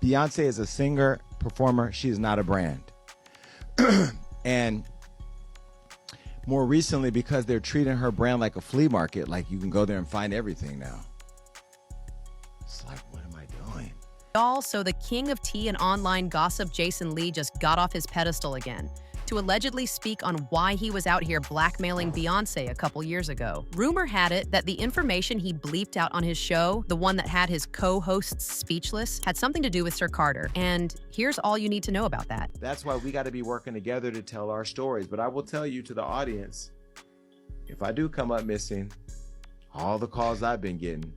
Beyonce is a singer, performer. She is not a brand. And more recently, because they're treating her brand like a flea market, like you can go there and find everything now. It's like, what am I doing? Also, the king of tea and online gossip, Jason Lee, just got off his pedestal again to allegedly speak on why he was out here blackmailing Beyoncé a couple years ago. Rumor had it that the information he bleeped out on his show, the one that had his co-hosts speechless, had something to do with Sir Carter. And here's all you need to know about that. That's why we got to be working together to tell our stories. But I will tell you, to the audience, if I do come up missing, all the calls I've been getting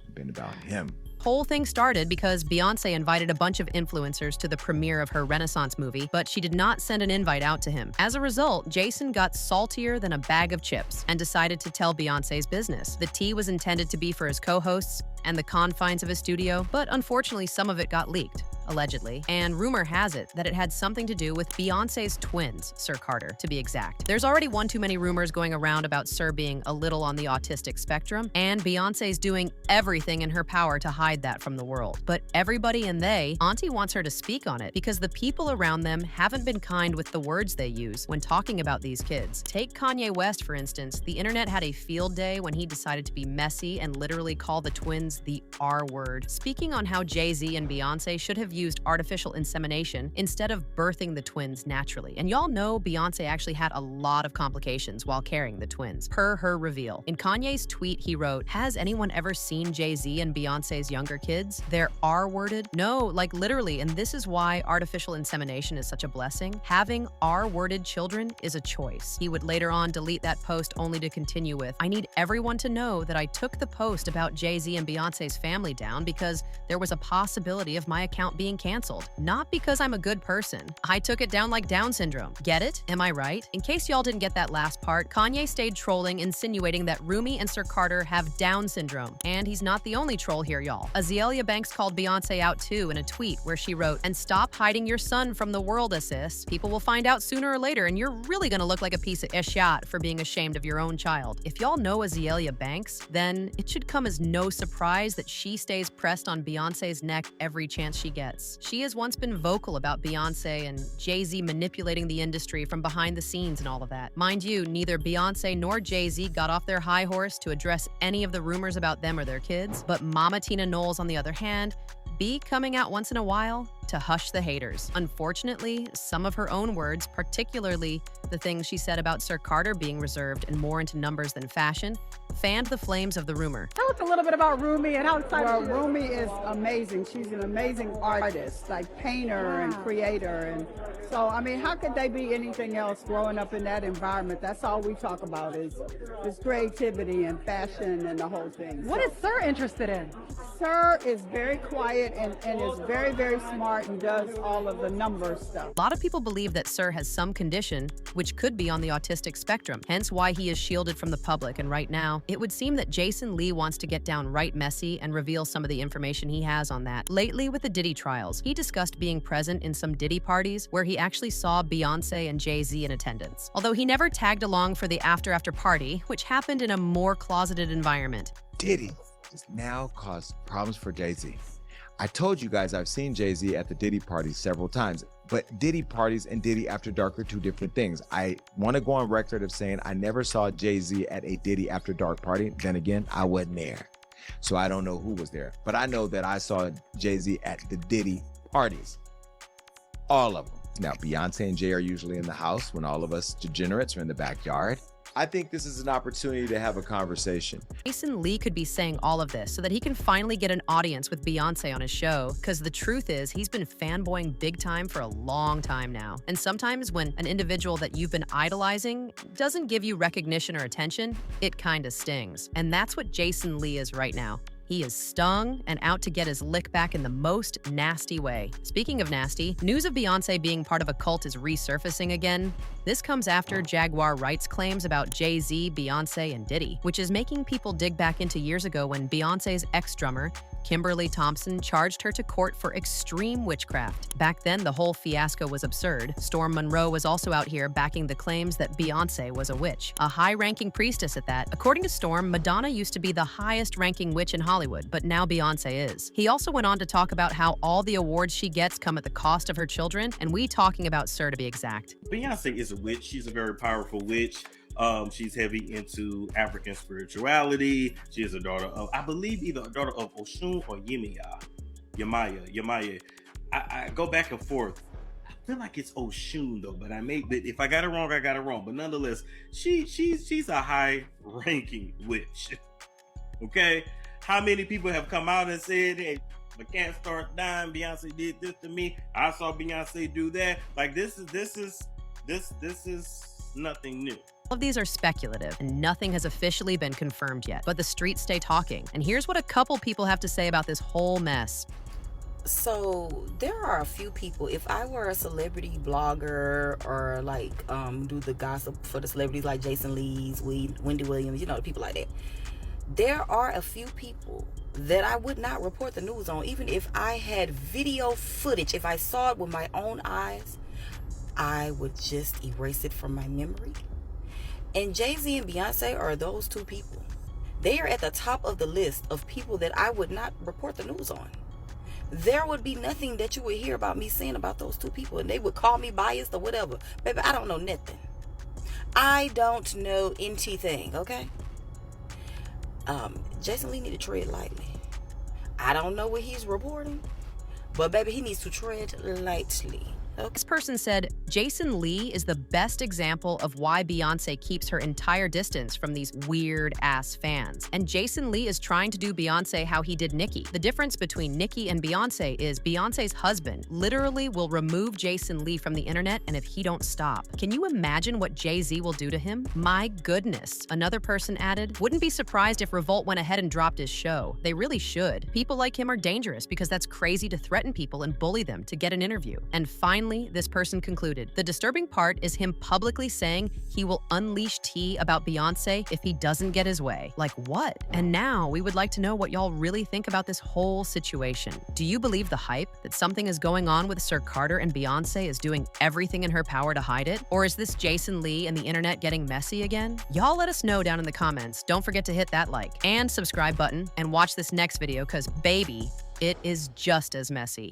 have been about him. Whole thing started because Beyoncé invited a bunch of influencers to the premiere of her Renaissance movie, but she did not send an invite out to him. As a result, Jason got saltier than a bag of chips and decided to tell Beyoncé's business. The tea was intended to be for his co-hosts and the confines of his studio, but unfortunately some of it got leaked, allegedly. And rumor has it that it had something to do with Beyoncé's twins, Sir Carter, to be exact. There's already one too many rumors going around about Sir being a little on the autistic spectrum, and Beyoncé's doing everything in her power to hide that from the world. But everybody and Auntie wants her to speak on it because the people around them haven't been kind with the words they use when talking about these kids. Take Kanye West, for instance. The internet had a field day when he decided to be messy and literally call the twins the R word, speaking on how Jay-Z and Beyoncé should have used artificial insemination instead of birthing the twins naturally. And y'all know Beyoncé actually had a lot of complications while carrying the twins, per her reveal. In Kanye's tweet, he wrote, "Has anyone ever seen Jay-Z and Beyoncé's younger kids? They're R-worded." No, like literally, and this is why artificial insemination is such a blessing. Having R-worded children is a choice. He would later on delete that post only to continue with, "I need everyone to know that I took the post about Jay-Z and Beyoncé's family down because there was a possibility of my account being canceled. Not because I'm a good person. I took it down like Down syndrome. Get it? Am I right?" In case y'all didn't get that last part, Kanye stayed trolling, insinuating that Rumi and Sir Carter have Down syndrome. And he's not the only troll here, y'all. Azealia Banks called Beyoncé out too in a tweet where she wrote, "And stop hiding your son from the world, sis. People will find out sooner or later, and you're really gonna look like a piece of shit for being ashamed of your own child." If y'all know Azealia Banks, then it should come as no surprise that she stays pressed on Beyoncé's neck every chance she gets. She has once been vocal about Beyoncé and Jay-Z manipulating the industry from behind the scenes and all of that. Mind you, neither Beyoncé nor Jay-Z got off their high horse to address any of the rumors about them or their kids, but Mama Tina Knowles, on the other hand, be coming out once in a while to hush the haters. Unfortunately, some of her own words, particularly the things she said about Sir Carter being reserved and more into numbers than fashion, fanned the flames of the rumor. Tell us a little bit about Rumi and how excited Well, she is. Rumi is amazing. She's an amazing artist, like painter and creator. And so, I mean, how could they be anything else growing up in that environment? That's all we talk about is creativity and fashion and the whole thing. What is Sir interested in? Sir is very quiet and is very, very smart and does all of the number stuff. A lot of people believe that Sir has some condition which could be on the autistic spectrum, hence why he is shielded from the public. And right now, it would seem that Jason Lee wants to get downright messy and reveal some of the information he has on that. Lately, with the Diddy trials, he discussed being present in some Diddy parties where he actually saw Beyoncé and Jay-Z in attendance. Although he never tagged along for the after party, which happened in a more closeted environment. Diddy has now caused problems for Jay-Z. I told you guys I've seen Jay-Z at the Diddy parties several times, but Diddy parties and Diddy After Dark are two different things. I want to go on record of saying I never saw Jay-Z at a Diddy After Dark party. Then again, I wasn't there, so I don't know who was there. But I know that I saw Jay-Z at the Diddy parties, all of them. Now, Beyonce and Jay are usually in the house when all of us degenerates are in the backyard. I think this is an opportunity to have a conversation. Jason Lee could be saying all of this so that he can finally get an audience with Beyoncé on his show, because the truth is he's been fanboying big time for a long time now. And sometimes when an individual that you've been idolizing doesn't give you recognition or attention, it kinda stings. And that's what Jason Lee is right now. He is stung and out to get his lick back in the most nasty way. Speaking of nasty, news of Beyoncé being part of a cult is resurfacing again. This comes after Jaguar Wright's claims about Jay-Z, Beyoncé, and Diddy, which is making people dig back into years ago when Beyoncé's ex-drummer Kimberly Thompson charged her to court for extreme witchcraft. Back then, the whole fiasco was absurd. Storm Monroe was also out here backing the claims that Beyoncé was a witch, a high-ranking priestess at that. According to Storm, Madonna used to be the highest-ranking witch in Hollywood, but now Beyoncé is. He also went on to talk about how all the awards she gets come at the cost of her children, and we talking about Sir to be exact. Beyonce is a witch. She's a very powerful witch. She's heavy into African spirituality. She is a daughter of, I believe, either a daughter of Oshun or Yemaya. I go back and forth. I feel like it's Oshun though, but if I got it wrong, I got it wrong. But nonetheless, she's a high-ranking witch. Okay, how many people have come out and said, "Hey, my cat start dying. Beyonce did this to me. I saw Beyonce do that." Like this is nothing new. All of these are speculative, and nothing has officially been confirmed yet, but the streets stay talking. And here's what a couple people have to say about this whole mess. So there are a few people. If I were a celebrity blogger or like do the gossip for the celebrities like Jason Lee's, Wendy Williams, the people like that, there are a few people that I would not report the news on. Even if I had video footage, if I saw it with my own eyes, I would just erase it from my memory. And Jay-Z and Beyonce are those two people. They are at the top of the list of people that I would not report the news on. There would be nothing that you would hear about me saying about those two people, and they would call me biased or whatever. Baby, I don't know nothing. I don't know anything, okay? Jason Lee need to tread lightly. I don't know what he's reporting, but baby, he needs to tread lightly. This person said, Jason Lee is the best example of why Beyonce keeps her entire distance from these weird-ass fans. And Jason Lee is trying to do Beyonce how he did Nicki. The difference between Nicki and Beyonce is Beyonce's husband literally will remove Jason Lee from the internet, and if he don't stop. Can you imagine what Jay-Z will do to him? My goodness. Another person added, wouldn't be surprised if Revolt went ahead and dropped his show. They really should. People like him are dangerous because that's crazy to threaten people and bully them to get an interview. And finally, this person concluded, the disturbing part is him publicly saying he will unleash tea about Beyonce if he doesn't get his way. Like what? And now we would like to know what y'all really think about this whole situation. Do you believe the hype that something is going on with Sir Carter and Beyonce is doing everything in her power to hide it? Or is this Jason Lee and the internet getting messy again? Y'all let us know down in the comments. Don't forget to hit that like and subscribe button and watch this next video because baby, it is just as messy.